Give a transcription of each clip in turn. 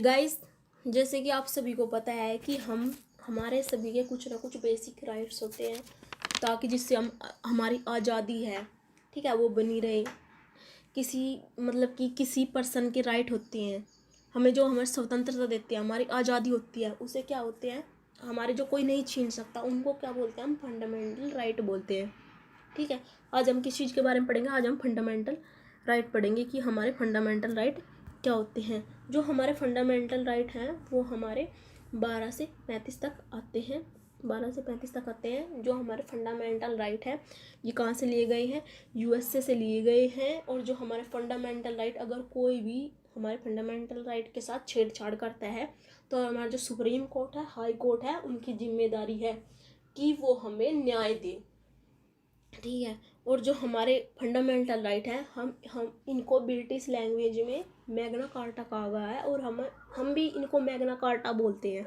Guys, जैसे कि आप सभी को पता है कि हमारे सभी के कुछ ना कुछ बेसिक राइट्स होते हैं, ताकि जिससे हमारी आज़ादी है, ठीक है, वो बनी रहे। किसी पर्सन के राइट होते हैं, हमें जो हमारी स्वतंत्रता देते हैं, हमारी आज़ादी होती है, उसे क्या होते हैं, हमारे जो कोई नहीं छीन सकता, उनको क्या बोलते हैं, हम फंडामेंटल राइट बोलते हैं। ठीक है, आज हम किस चीज़ के बारे में पढ़ेंगे? आज हम फंडामेंटल राइट पढ़ेंगे कि हमारे फंडामेंटल राइट क्या होते हैं। जो हमारे फंडामेंटल राइट हैं वो हमारे 12 से 35 तक आते हैं। 12 से 35 तक आते हैं जो हमारे फंडामेंटल राइट है। ये कहाँ से लिए गए हैं? यूएसए से लिए गए हैं। और जो हमारे फंडामेंटल राइट, अगर कोई भी हमारे फंडामेंटल राइट के साथ छेड़छाड़ करता है तो हमारा जो सुप्रीम कोर्ट है, हाई कोर्ट है, उनकी जिम्मेदारी है कि वो हमें न्याय दे। ठीक है, और जो हमारे फंडामेंटल राइट है, हम इनको ब्रिटिश लैंग्वेज में मैग्ना कार्टा कहा गया है, और हम भी इनको मैग्ना कार्टा बोलते हैं।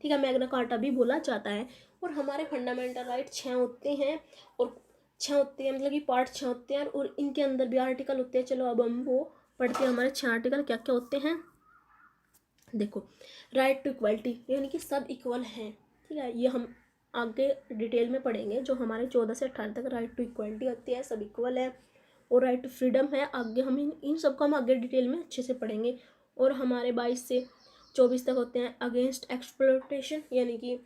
ठीक है, मैग्ना कार्टा भी बोला जाता है। और हमारे फंडामेंटल राइट 6 होते हैं, और 6 होते हैं, मतलब कि पार्ट 6 होते हैं, और इनके अंदर भी आर्टिकल होते हैं। चलो अब हम वो पढ़ते हैं, हमारे 6 आर्टिकल क्या क्या होते हैं। देखो, राइट टू इक्वलिटी, यानी कि सब इक्वल हैं। ठीक है, ये हम आगे डिटेल में पढ़ेंगे। जो हमारे 14 से 18 तक राइट टू इक्वलिटी होती है, सब इक्वल है। और राइट टू फ्रीडम है, आगे हम इन सबको हम आगे डिटेल में अच्छे से पढ़ेंगे। और हमारे 22 से 24 तक होते हैं अगेंस्ट एक्सप्लॉयटेशन, यानी कि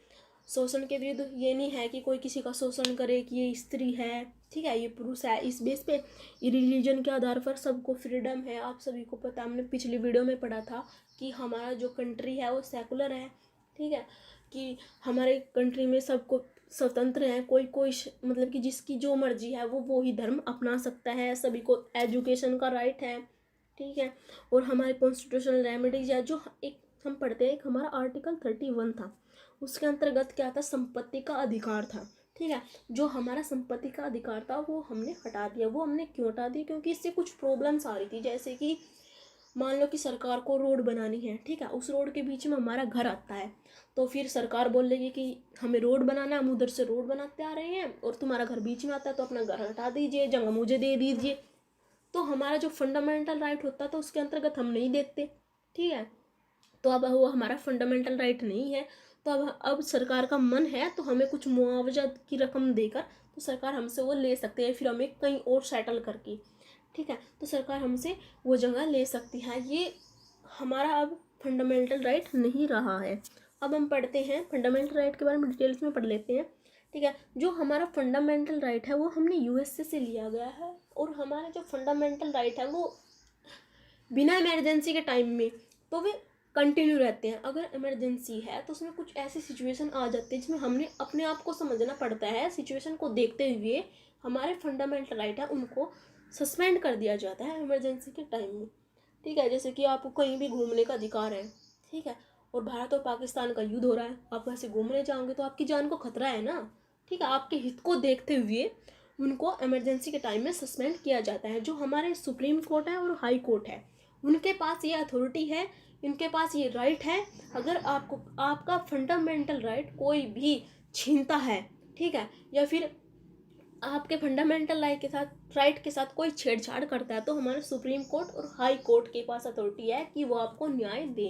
शोषण के विरुद्ध। ये नहीं है कि कोई किसी का शोषण करे कि ये स्त्री है, ठीक है, ये पुरुष है, इस बेस पे रिलीजन के आधार पर सबको फ्रीडम है। आप सभी को पता, हमने पिछली वीडियो में पढ़ा था कि हमारा जो कंट्री है वो सेकुलर है। ठीक है, कि हमारे कंट्री में सबको स्वतंत्र है, कोई मतलब कि जिसकी जो मर्जी है वो ही धर्म अपना सकता है, सभी को एजुकेशन का राइट है। ठीक है, और हमारे कॉन्स्टिट्यूशनल रेमेडीज है, जो एक हम पढ़ते हैं, एक हमारा आर्टिकल 31 था, उसके अंतर्गत क्या था, संपत्ति का अधिकार था। ठीक है, जो हमारा संपत्ति का अधिकार था वो हमने हटा दिया। वो हमने क्यों हटा दिया? क्योंकि इससे कुछ प्रॉब्लम्स आ रही थी। जैसे कि मान लो कि सरकार को रोड बनानी है, ठीक है, उस रोड के बीच में हमारा घर आता है, तो फिर सरकार बोलेगी कि हमें रोड बनाना है, हम उधर से रोड बनाते आ रहे हैं और तुम्हारा घर बीच में आता है, तो अपना घर हटा दीजिए, जगह मुझे दे दीजिए। तो हमारा जो फंडामेंटल राइट होता था उसके अंतर्गत हम नहीं देते। ठीक है, तो अब वो हमारा फंडामेंटल राइट नहीं है। तो अब सरकार का मन है तो हमें कुछ मुआवजा की रकम देकर तो सरकार हमसे वो ले सकते हैं, फिर हमें कहीं और सेटल करके। ठीक है, तो सरकार हमसे वो जगह ले सकती है। ये हमारा अब फंडामेंटल राइट नहीं रहा है। अब हम पढ़ते हैं फंडामेंटल राइट के बारे में, डिटेल्स में पढ़ लेते हैं। ठीक है, जो हमारा फंडामेंटल राइट है वो हमने यूएसए से लिया गया है। और हमारा जो फंडामेंटल राइट है वो बिना इमरजेंसी के टाइम में तो वे कंटिन्यू रहते हैं। अगर इमरजेंसी है तो उसमें कुछ ऐसी सिचुएशन आ जाती है जिसमें हमने अपने आप को समझना पड़ता है। सिचुएशन को देखते हुए हमारे फंडामेंटल राइट है उनको सस्पेंड कर दिया जाता है इमरजेंसी के टाइम में। ठीक है, जैसे कि आपको कहीं भी घूमने का अधिकार है, ठीक है, और भारत और पाकिस्तान का युद्ध हो रहा है, आप वैसे घूमने जाओगे तो आपकी जान को खतरा है ना। ठीक है, आपके हित को देखते हुए उनको इमरजेंसी के टाइम में सस्पेंड किया जाता है। जो हमारे सुप्रीम कोर्ट है और हाई कोर्ट है, उनके पास ये अथॉरिटी है, इनके पास ये राइट है। अगर आपको आपका फंडामेंटल राइट कोई भी छीनता है, ठीक है, या फिर आपके फंडामेंटल राइट के साथ कोई छेड़छाड़ करता है, तो हमारे सुप्रीम कोर्ट और हाई कोर्ट के पास अथॉरिटी है कि वो आपको न्याय दे,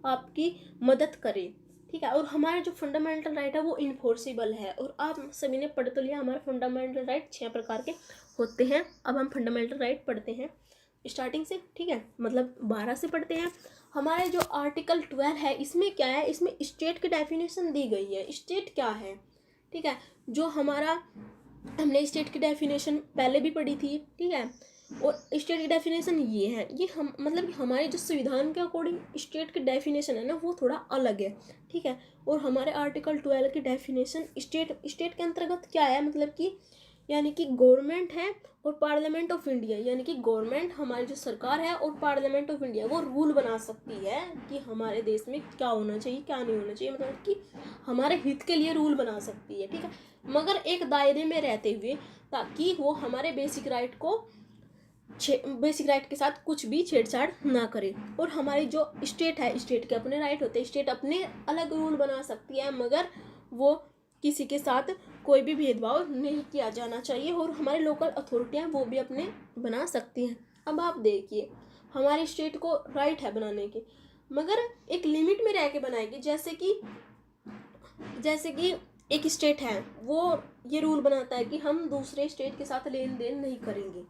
आपकी मदद करे। ठीक है, और हमारा जो फंडामेंटल राइट है वो इन्फोर्सिबल है। और आप सभी ने पढ़ तो लिया, हमारे फंडामेंटल राइट 6 प्रकार के होते हैं। अब हम फंडामेंटल राइट पढ़ते हैं स्टार्टिंग से। ठीक है, मतलब 12 से पढ़ते हैं। हमारे जो आर्टिकल 12 है, इसमें क्या है, इसमें स्टेट की डेफिनेशन दी गई है। स्टेट क्या है? ठीक है, जो हमारा हमने स्टेट की डेफिनेशन पहले भी पढ़ी थी। ठीक है, और स्टेट की डेफिनेशन ये है, ये हम मतलब कि हमारे जो संविधान के अकॉर्डिंग स्टेट की डेफिनेशन है ना वो थोड़ा अलग है। ठीक है, और हमारे आर्टिकल 12 की डेफिनेशन स्टेट के अंतर्गत क्या है, मतलब कि यानी कि गवर्नमेंट है और पार्लियामेंट ऑफ इंडिया, यानी कि गवर्नमेंट हमारी जो सरकार है और पार्लियामेंट ऑफ इंडिया वो रूल बना सकती है कि हमारे देश में क्या होना चाहिए क्या नहीं होना चाहिए, मतलब कि हमारे हित के लिए रूल बना सकती है। ठीक है, मगर एक दायरे में रहते हुए, ताकि वो हमारे बेसिक राइट के साथ कुछ भी छेड़छाड़ ना करे। और हमारी जो स्टेट है, स्टेट के अपने राइट होते हैं, स्टेट अपने अलग रूल बना सकती है, मगर वो किसी के साथ कोई भी भेदभाव नहीं किया जाना चाहिए। और हमारे लोकल अथॉरिटियाँ वो भी अपने बना सकती हैं। अब आप देखिए, हमारी स्टेट को राइट है बनाने के, मगर एक लिमिट में रह के बनाएगी। जैसे कि एक स्टेट है, वो ये रूल बनाता है कि हम दूसरे स्टेट के साथ लेन देन नहीं करेंगे,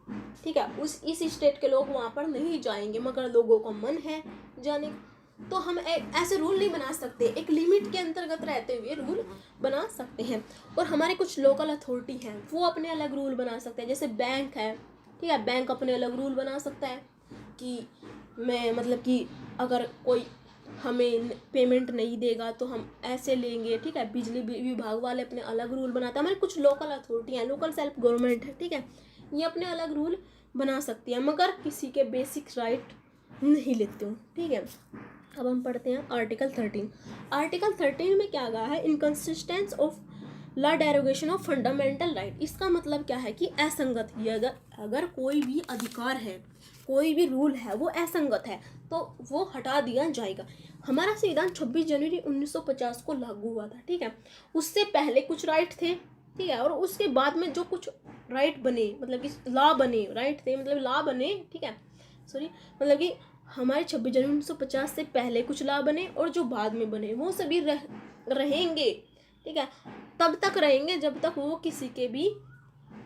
ठीक है, इस स्टेट के लोग वहाँ पर नहीं जाएंगे, मगर लोगों का मन है जाने, तो हम ऐसे रूल नहीं बना सकते। एक लिमिट के अंतर्गत रहते हुए रूल बना सकते हैं। और हमारे कुछ लोकल अथॉरिटी हैं, वो अपने अलग रूल बना सकते हैं। जैसे बैंक है, ठीक है, बैंक अपने अलग रूल बना सकता है कि मैं मतलब कि अगर कोई हमें पेमेंट नहीं देगा तो हम ऐसे लेंगे, ठीक है। बिजली विभाग वाले अपने अलग रूल बनाते हैं। हमारे कुछ लोकल अथॉरिटी हैं, लोकल सेल्फ गवर्नमेंट है, ठीक है, ये अपने अलग रूल बना सकती है, मगर किसी के बेसिक राइट नहीं लेते हूँ, ठीक है। अब हम पढ़ते हैं आर्टिकल 13। आर्टिकल 13 में क्या कहा है, inconsistence of law derogation of fundamental right. इसका मतलब क्या है कि असंगत ही, अगर कोई भी अधिकार है, कोई भी रूल है, वो असंगत है तो वो हटा दिया जाएगा। हमारा संविधान 26 जनवरी 1950 को लागू हुआ था, ठीक है। उससे पहले कुछ राइट थे, ठीक है, और उसके बाद में जो कुछ राइट बने, मतलब कि लॉ बने, राइट थे मतलब लॉ बने, ठीक है, सॉरी, मतलब कि हमारे 26 जनवरी 1950 से पहले कुछ लॉ बने और जो बाद में बने वो सभी रहेंगे, ठीक है। तब तक रहेंगे जब तक वो किसी के भी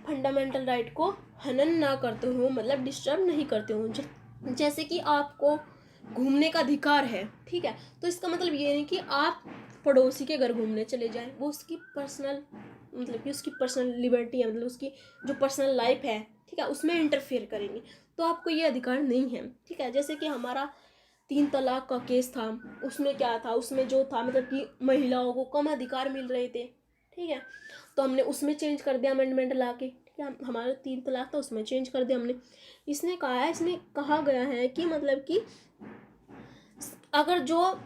फंडामेंटल राइट को हनन ना करते हो, मतलब डिस्टर्ब नहीं करते हो। जैसे कि आपको घूमने का अधिकार है, ठीक है, तो इसका मतलब ये नहीं कि आप पड़ोसी के घर घूमने चले जाएं, वो उसकी पर्सनल, मतलब कि उसकी पर्सनल लिबर्टी है, मतलब उसकी जो पर्सनल लाइफ है, ठीक है, उसमें इंटरफेयर करेंगे, तो आपको ये अधिकार नहीं है, ठीक है। जैसे कि हमारा 3 तलाक का केस था, उसमें क्या था, उसमें जो था मतलब कि महिलाओं को कम अधिकार मिल रहे थे, ठीक है, तो हमने उसमें चेंज कर दिया अमेंडमेंट ला के, ठीक है। हमारा 3 तलाक था, उसमें चेंज कर दिया हमने। इसमें कहा गया है कि मतलब कि अगर जो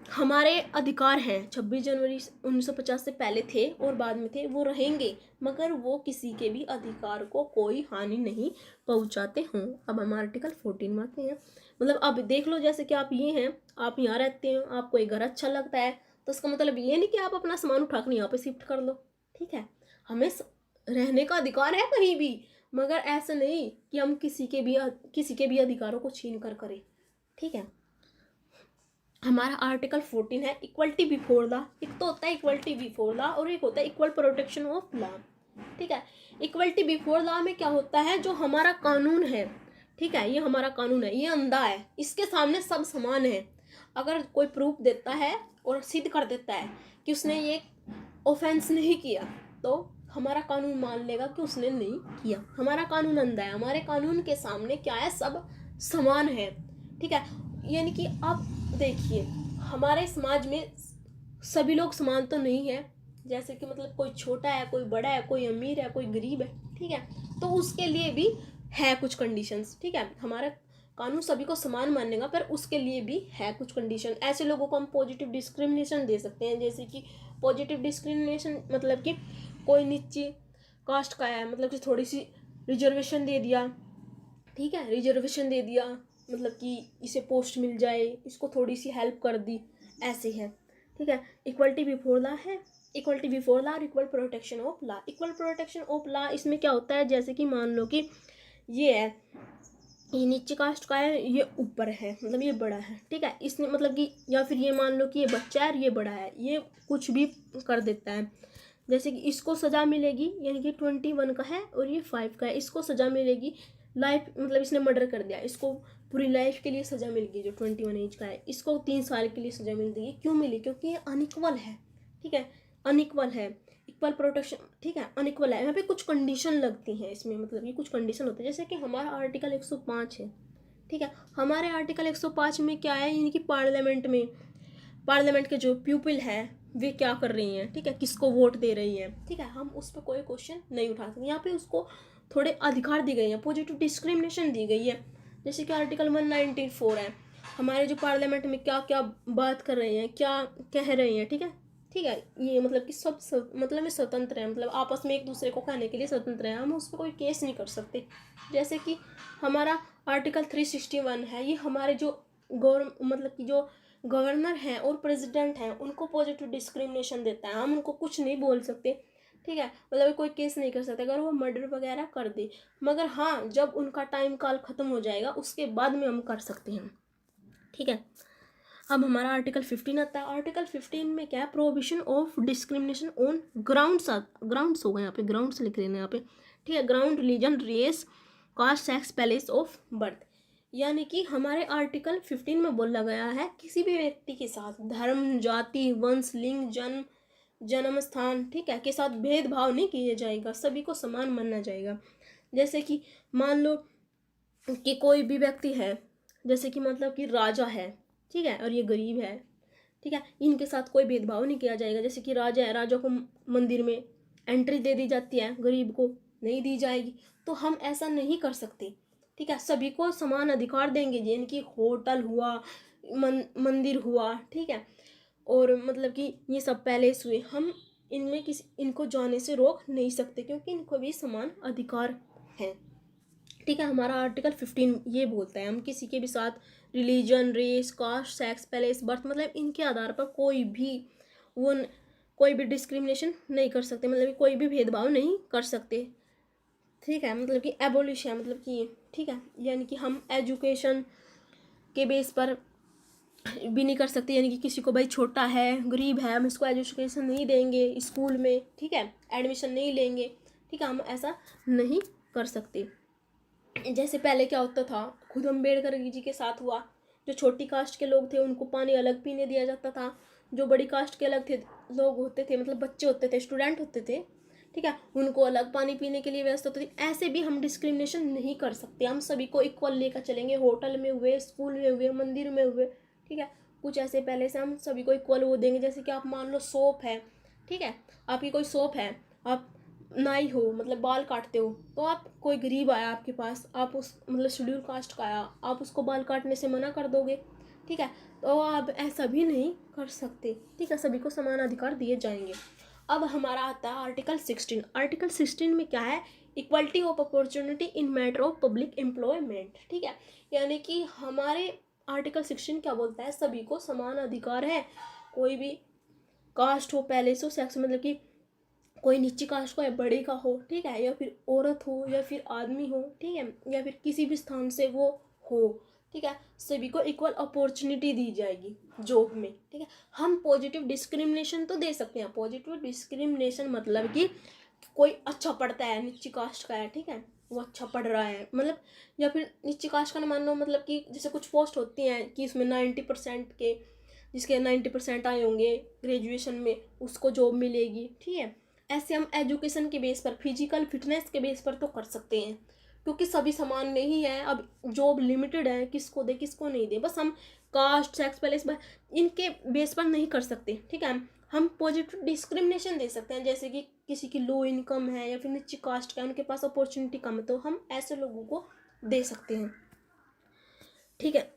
हमारे अधिकार हैं 26 जनवरी 1950 से पहले थे और बाद में थे, वो रहेंगे, मगर वो किसी के भी अधिकार को कोई हानि नहीं पहुंचाते हों। अब हम आर्टिकल 14 में आते हैं। मतलब अब देख लो, जैसे कि आप ये हैं, आप यहाँ रहते हैं, आपको एक घर अच्छा लगता है, तो इसका मतलब ये नहीं कि आप अपना सामान उठा कर यहाँ पे शिफ्ट कर लो, ठीक है। हमें रहने का अधिकार है कहीं भी, मगर ऐसा नहीं कि हम किसी के भी अधिकारों को छीन कर करें, ठीक है। हमारा आर्टिकल 14 है इक्वलिटी बिफोर लॉ। एक तो होता है इक्वलिटी बिफोर लॉ और एक होता है इक्वल प्रोटेक्शन ऑफ लॉ, ठीक है। इक्वलिटी बिफोर लॉ में क्या होता है, जो हमारा कानून है, ठीक है, ये हमारा कानून है, ये अंधा है, इसके सामने सब समान है। अगर कोई प्रूफ देता है और सिद्ध कर देता है कि उसने ये ऑफेंस नहीं किया, तो हमारा कानून मान लेगा कि उसने नहीं किया। हमारा कानून अंधा है, हमारे कानून के सामने क्या है, सब समान है, ठीक है। यानी कि आप देखिए, हमारे समाज में सभी लोग समान तो नहीं है। जैसे कि मतलब कोई छोटा है, कोई बड़ा है, कोई अमीर है, कोई गरीब है, ठीक है, तो उसके लिए भी है कुछ कंडीशंस, ठीक है। हमारा कानून सभी को समान मानेगा, पर उसके लिए भी है कुछ कंडीशन। ऐसे लोगों को हम पॉजिटिव डिस्क्रिमिनेशन दे सकते हैं। जैसे कि पॉजिटिव डिस्क्रिमिनेशन मतलब कि कोई नीची कास्ट का है, मतलब कि थोड़ी सी रिजर्वेशन दे दिया, ठीक है, रिजर्वेशन दे दिया, मतलब कि इसे पोस्ट मिल जाए, इसको थोड़ी सी हेल्प कर दी, ऐसे है, ठीक है। इक्वलिटी बिफोर लॉ है, इक्वलिटी बिफोर लॉ और equal protection of law. Equal protection of law इसमें क्या होता है, जैसे कि मान लो कि ये है, ये नीचे कास्ट का है, ये ऊपर है, मतलब ये बड़ा है, ठीक है, इसने मतलब कि, या फिर ये मान लो कि ये बच्चा है और ये बड़ा है, ये कुछ भी कर देता है। जैसे कि इसको सज़ा मिलेगी, यानी कि 21 का है और ये 5 का है, इसको सज़ा मिलेगी लाइफ, मतलब इसने मर्डर कर दिया, इसको पूरी लाइफ के लिए सज़ा मिल गई। जो 21 एज का है, इसको 3 साल के लिए सज़ा मिल गई। क्यों मिली, क्योंकि ये अनइक्वल है, ठीक है, अनइक्वल है। इक्वल प्रोटेक्शन, ठीक है, अनइक्वल है। यहाँ पे कुछ कंडीशन लगती हैं इसमें, मतलब ये कुछ कंडीशन होते हैं। जैसे कि हमारा आर्टिकल 105 है, ठीक है, हमारे आर्टिकल 105 में क्या है, यानी कि पार्लियामेंट के जो पीपल है वे क्या कर रही हैं, ठीक है, किसको वोट दे रही हैं, ठीक है, हम उस पर कोई क्वेश्चन नहीं उठा सकते। यहाँ पे उसको थोड़े अधिकार दी गई हैं, पॉजिटिव डिस्क्रिमिनेशन दी गई है। जैसे कि आर्टिकल 194 है, हमारे जो पार्लियामेंट में क्या क्या बात कर रहे हैं, क्या कह रहे हैं, ठीक है, ठीक है, ये मतलब कि मतलब ये स्वतंत्र है, मतलब आपस में एक दूसरे को कहने के लिए स्वतंत्र है, हम उस पर कोई केस नहीं कर सकते। जैसे कि हमारा आर्टिकल 361 है, ये हमारे जो मतलब कि जो गवर्नर हैं और प्रेसिडेंट हैं उनको पॉजिटिव डिस्क्रिमिनेशन देता है, हम उनको कुछ नहीं बोल सकते, ठीक है, मतलब कोई केस नहीं कर सकते अगर वो मर्डर वगैरह कर दे। मगर हाँ, जब उनका टाइम काल ख़त्म हो जाएगा उसके बाद में हम कर सकते हैं, ठीक है। अब हमारा आर्टिकल 15 आता है। आर्टिकल 15 में क्या है, prohibition of discrimination on grounds, grounds हो गए यहाँ पे, ग्राउंड्स लिख लेना यहाँ पे, ठीक है, ground, religion, race, caste, sex, place of birth. यानी कि हमारे आर्टिकल 15 में बोला गया है किसी भी व्यक्ति के साथ धर्म, जाति, वंश, लिंग, जन्म स्थान, ठीक है, के साथ भेदभाव नहीं किया जाएगा, सभी को समान माना जाएगा। जैसे कि मान लो कि कोई भी व्यक्ति है, जैसे कि मतलब कि राजा है, ठीक है, और ये गरीब है, ठीक है, इनके साथ कोई भेदभाव नहीं किया जाएगा। जैसे कि राजा है, राजा को मंदिर में एंट्री दे दी जाती है, गरीब को नहीं दी जाएगी, तो हम ऐसा नहीं कर सकते, ठीक है, सभी को समान अधिकार देंगे। यानी कि होटल हुआ, मंदिर हुआ, ठीक है, और मतलब कि ये सब पैलेस हुए, हम इनमें इनको जाने से रोक नहीं सकते क्योंकि इनको भी समान अधिकार है, ठीक है। हमारा आर्टिकल 15 ये बोलता है हम किसी के भी साथ religion, race, caste, sex, place, birth, मतलब इनके आधार पर कोई भी डिस्क्रिमिनेशन नहीं कर सकते, मतलब कि कोई भी भेदभाव नहीं कर सकते, ठीक है, मतलब कि एबोलिश है, मतलब कि ठीक है, यानी कि हम एजुकेशन के बेस पर भी नहीं कर सकते। यानी कि किसी को भाई छोटा है, गरीब है, हम इसको एजुकेशन नहीं देंगे स्कूल में, ठीक है, एडमिशन नहीं लेंगे, ठीक है, हम ऐसा नहीं कर सकते। जैसे पहले क्या होता था, खुद अम्बेडकर जी के साथ हुआ, जो छोटी कास्ट के लोग थे उनको पानी अलग पीने दिया जाता था, जो बड़ी कास्ट के अलग थे लोग होते थे, मतलब बच्चे होते थे, स्टूडेंट होते थे, ठीक है, उनको अलग पानी पीने के लिए व्यवस्था होती थी। ऐसे भी हम डिस्क्रिमिनेशन नहीं कर सकते, हम सभी को इक्वल लेकर चलेंगे, होटल में हुए, स्कूल में हुए, मंदिर में हुए, ठीक है, कुछ ऐसे पहले से हम सभी को इक्वल वो देंगे। जैसे कि आप मान लो शॉप है, ठीक है, आपकी कोई शॉप है, आप नाई हो, मतलब बाल काटते हो, तो आप कोई गरीब आया आपके पास, आप उस मतलब शेड्यूल कास्ट का आया, आप उसको बाल काटने से मना कर दोगे, ठीक है, तो आप ऐसा भी नहीं कर सकते, ठीक है, सभी को समान अधिकार दिए जाएंगे। अब हमारा आता है आर्टिकल 16। आर्टिकल 16 में क्या है, equality of opportunity in matter of public employment, ठीक है, यानी कि हमारे आर्टिकल 16 क्या बोलता है, सभी को समान अधिकार है, कोई भी कास्ट हो, पैलेस हो, सेक्स, मतलब कि कोई नीची कास्ट का या बड़े का हो, ठीक है, या फिर औरत हो या फिर आदमी हो, ठीक है, या फिर किसी भी स्थान से वो हो, ठीक है, सभी को इक्वल अपॉर्चुनिटी दी जाएगी जॉब में, ठीक है। हम पॉजिटिव डिस्क्रिमिनेशन तो दे सकते हैं, पॉजिटिव डिस्क्रिमिनेशन मतलब कि कोई अच्छा पढ़ता है, नीची कास्ट का है, ठीक है, वो अच्छा पढ़ रहा है, मतलब, या फिर नीची कास्ट का ना मान लो, मतलब कि जैसे कुछ पोस्ट होती हैं कि इसमें 90% के, जिसके 90% आए होंगे ग्रेजुएशन में, उसको जॉब मिलेगी, ठीक है। ऐसे हम एजुकेशन के बेस पर, फिजिकल फिटनेस के बेस पर तो कर सकते हैं, क्योंकि सभी समान नहीं है, अब जॉब लिमिटेड है, किसको दे किसको नहीं दे, बस हम कास्ट, सेक्स, प्लेस इनके बेस पर नहीं कर सकते, ठीक है। हम पॉजिटिव डिस्क्रिमिनेशन दे सकते हैं, जैसे कि किसी की लो इनकम है या फिर नीची कास्ट का है, उनके पास अपॉर्चुनिटी कम है, तो हम ऐसे लोगों को दे सकते हैं, ठीक है।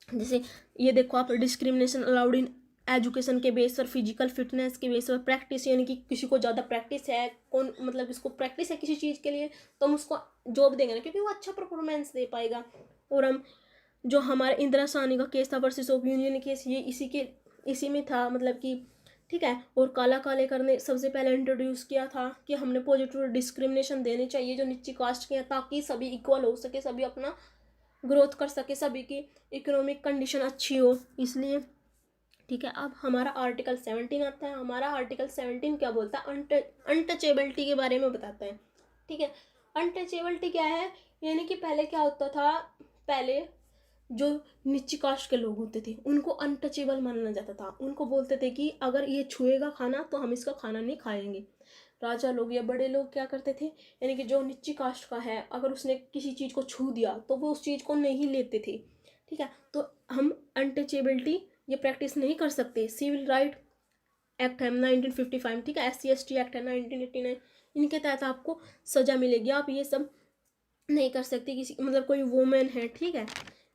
जैसे ये देखो आप, डिस्क्रिमिनेशन अलाउड इन एजुकेशन के बेस पर, फिजिकल फिटनेस के बेस पर, प्रैक्टिस, यानी कि किसी को ज़्यादा प्रैक्टिस है, कौन मतलब इसको प्रैक्टिस है किसी चीज़ के लिए, तो हम उसको जॉब देंगे ना, क्योंकि वो अच्छा परफॉर्मेंस दे पाएगा। और हम जो हमारे इंदिरा साहनी का केस था वर्सेस ऑफ यूनियन केस, ये इसी में था, मतलब कि ठीक है। और काला कालेकर ने सबसे पहले इंट्रोड्यूस किया था कि हमने पॉजिटिव डिस्क्रिमिनेशन देने चाहिए जो नीची कास्ट के हैं, ताकि सभी इक्वल हो सके, सभी अपना ग्रोथ कर सके, सभी की इकोनॉमिक कंडीशन अच्छी हो, इसलिए, ठीक है। अब हमारा आर्टिकल 17 आता है। हमारा आर्टिकल 17 क्या बोलता है, अनटचेबिलिटी के बारे में बताता है, ठीक है। अनटचेबिलिटी क्या है, यानी कि पहले क्या होता था, पहले जो नीची कास्ट के लोग होते थे उनको अनटचेबल माना जाता था, उनको बोलते थे कि अगर ये छुएगा खाना तो हम इसका खाना नहीं खाएंगे। राजा लोग या बड़े लोग क्या करते थे, यानी कि जो नीची कास्ट का है, अगर उसने किसी चीज़ को छू दिया तो वो उस चीज़ को नहीं लेते थे, ठीक है। तो हम अनटचेबिलिटी ये प्रैक्टिस नहीं कर सकते। सिविल राइट एक्ट है 1955, ठीक है, SC/ST एक्ट है 1989, इनके तहत आपको सज़ा मिलेगी, आप ये सब नहीं कर सकते। किसी मतलब कोई वुमेन है, ठीक है,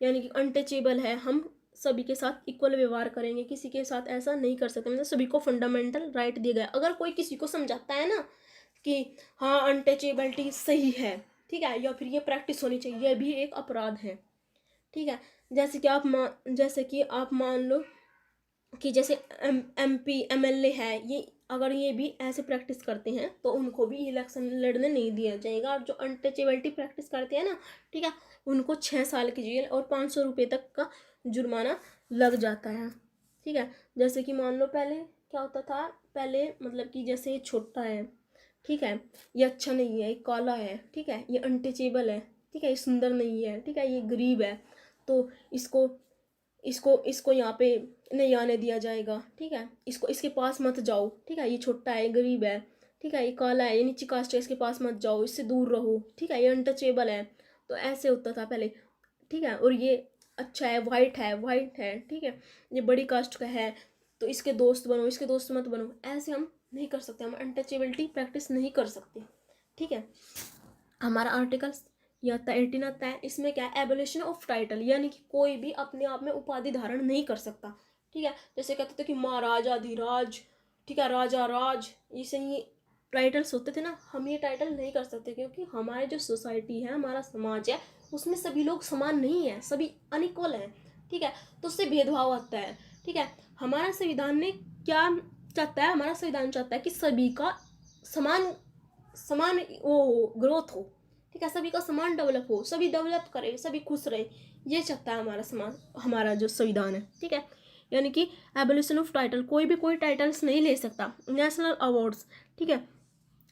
यानी कि अनटचेबल है, हम सभी के साथ इक्वल व्यवहार करेंगे, किसी के साथ ऐसा नहीं कर सकते, मतलब सभी को फंडामेंटल राइट दिए गए। अगर कोई किसी को समझाता है ना कि हाँ अनटचेबिलिटी सही है, ठीक है, या फिर ये प्रैक्टिस होनी चाहिए, यह भी एक अपराध है, ठीक है। जैसे कि आप मान लो कि जैसे MP MLA है, ये अगर ये भी ऐसे प्रैक्टिस करते हैं तो उनको भी इलेक्शन लड़ने नहीं दिया जाएगा। और जो अनटचेबिलिटी प्रैक्टिस करते हैं ना, ठीक है, उनको 6 साल की जेल और 500 रुपये तक का जुर्माना लग जाता है। ठीक है, जैसे कि मान लो पहले क्या होता था, पहले मतलब कि जैसे ये छोटा है, ठीक है, ये अच्छा नहीं है, ये काला है, ठीक है, ये अनटचेबल है, ठीक है, ये सुंदर नहीं है, ठीक है, ये गरीब है, तो इसको इसको इसको यहाँ पे नहीं आने दिया जाएगा। ठीक है, इसको इसके पास मत जाओ, ठीक है, ये छोटा है, गरीब है, ठीक है, ये काला है, ये नीची कास्ट है, इसके पास मत जाओ, इससे दूर रहो, ठीक है, ये अनटचेबल है। तो ऐसे होता था पहले। ठीक है, और ये अच्छा है, वाइट है, ठीक है, ये बड़ी कास्ट का है, तो इसके दोस्त बनो, इसके दोस्त मत बनो। ऐसे हम नहीं कर सकते, हम अनटचेबिलिटी प्रैक्टिस नहीं कर सकते। ठीक है, हमारा आर्टिकल ये आता है 18 आता है। इसमें क्या है, एबोलिशन ऑफ टाइटल, यानी कि कोई भी अपने आप में उपाधि धारण नहीं कर सकता। ठीक है, जैसे कहते थे कि महाराजा धीराज, ठीक है, राजा राज, ये टाइटल्स होते थे ना, हम ये टाइटल नहीं कर सकते, क्योंकि हमारे जो सोसाइटी है, हमारा समाज है, उसमें सभी लोग समान नहीं है, सभी अनइक्वल हैं। ठीक है, तो उससे भेदभाव आता है। ठीक है, हमारा संविधान ने क्या चाहता है, हमारा संविधान चाहता है कि सभी का समान समान वो ग्रोथ हो। ठीक है, सभी का समान डेवलप हो, सभी डेवलप करे, सभी खुश रहे, ये चाहता है हमारा समाज, हमारा जो संविधान है। ठीक है, यानी कि एबोलिशन ऑफ टाइटल, कोई भी कोई टाइटल्स नहीं ले सकता। नेशनल अवार्ड्स, ठीक है,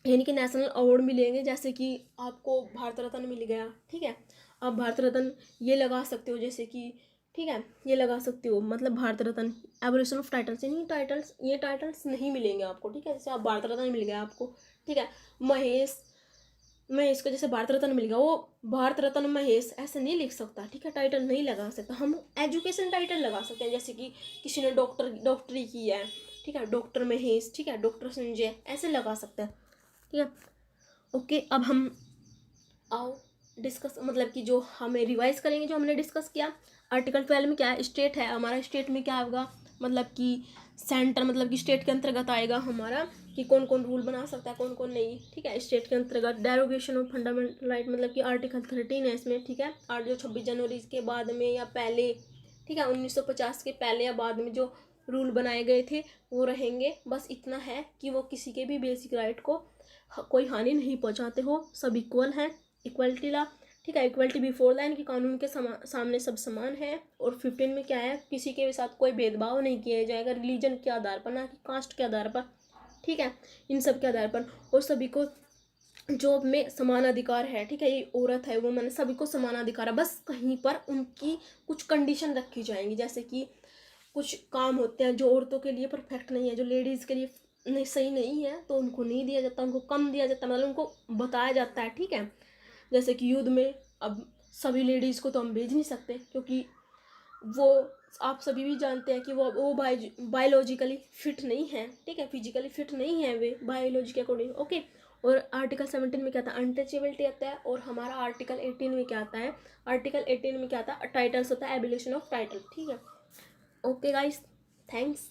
यानी कि नेशनल अवार्ड मिलेंगे, जैसे कि आपको भारत रत्न मिल गया। ठीक है, आप भारत रत्न ये लगा सकते हो, जैसे कि ठीक है, ये लगा सकते हो, मतलब Bharat Ratna abolition of titles, ये टाइटल्स नहीं मिलेंगे आपको। ठीक है, जैसे आप भारत रत्न मिल गया आपको, ठीक है, महेश महेश को जैसे भारत रत्न मिल गया, वो भारत रत्न महेश ऐसे नहीं लिख सकता। ठीक है, टाइटल नहीं लगा सकता। हम एजुकेशन टाइटल लगा सकते हैं, जैसे कि किसी ने डॉक्टरी की है, ठीक है, डॉक्टर महेश, ठीक है, डॉक्टर संजय, ऐसे लगा सकते हैं। ठीक है, ओके, अब हम आओ डिस्कस, मतलब कि जो हमें रिवाइज करेंगे, जो हमने डिस्कस किया। आर्टिकल 12 में क्या है, स्टेट है हमारा, स्टेट में क्या होगा, मतलब कि सेंटर, मतलब कि स्टेट के अंतर्गत आएगा हमारा कि कौन कौन रूल बना सकता है, कौन कौन नहीं। ठीक है, स्टेट के अंतर्गत डेरोगेशन ऑफ फंडामेंटल राइट, मतलब कि आर्टिकल 13 है इसमें। ठीक है, और जो 26 जनवरी के बाद में या पहले, ठीक है, 1950 के पहले या बाद में जो रूल बनाए गए थे वो रहेंगे। बस इतना है कि वो किसी के भी बेसिक राइट को कोई हानि नहीं पहुंचाते हो, सब इक्वल हैं, इक्वलिटी ला। ठीक है, इक्वलिटी बिफोर लैंड, कि कानून के सामने सब समान है। और 15 में क्या है, किसी के साथ कोई भेदभाव नहीं किया जाएगा रिलीजन के आधार पर, ना कि कास्ट के आधार पर। ठीक है, इन सब के आधार पर, और सभी को जॉब में समान अधिकार है। ठीक है, ये औरत है, वुमन, सभी को समान अधिकार है। बस कहीं पर उनकी कुछ कंडीशन रखी जाएंगी, जैसे कि कुछ काम होते हैं जो औरतों के लिए परफेक्ट नहीं है, जो लेडीज़ के लिए नहीं सही नहीं है, तो उनको नहीं दिया जाता, उनको कम दिया जाता, मतलब उनको बताया जाता है। ठीक है, जैसे कि युद्ध में अब सभी लेडीज़ को तो हम भेज नहीं सकते, क्योंकि वो आप सभी भी जानते हैं कि वो बायोलॉजिकली फिट नहीं है। ठीक है, फिजिकली फिट नहीं है वे बायोलॉजी के अकॉर्डिंग। ओके, और आर्टिकल 17 में क्या आता है, अनटचेबिलिटी आता है। और हमारा आर्टिकल 18 में क्या आता है, आर्टिकल 18 में क्या आता है, टाइटल्स होता है, एबोलिशन ऑफ टाइटल। ठीक है, ओके गाइस, थैंक्स।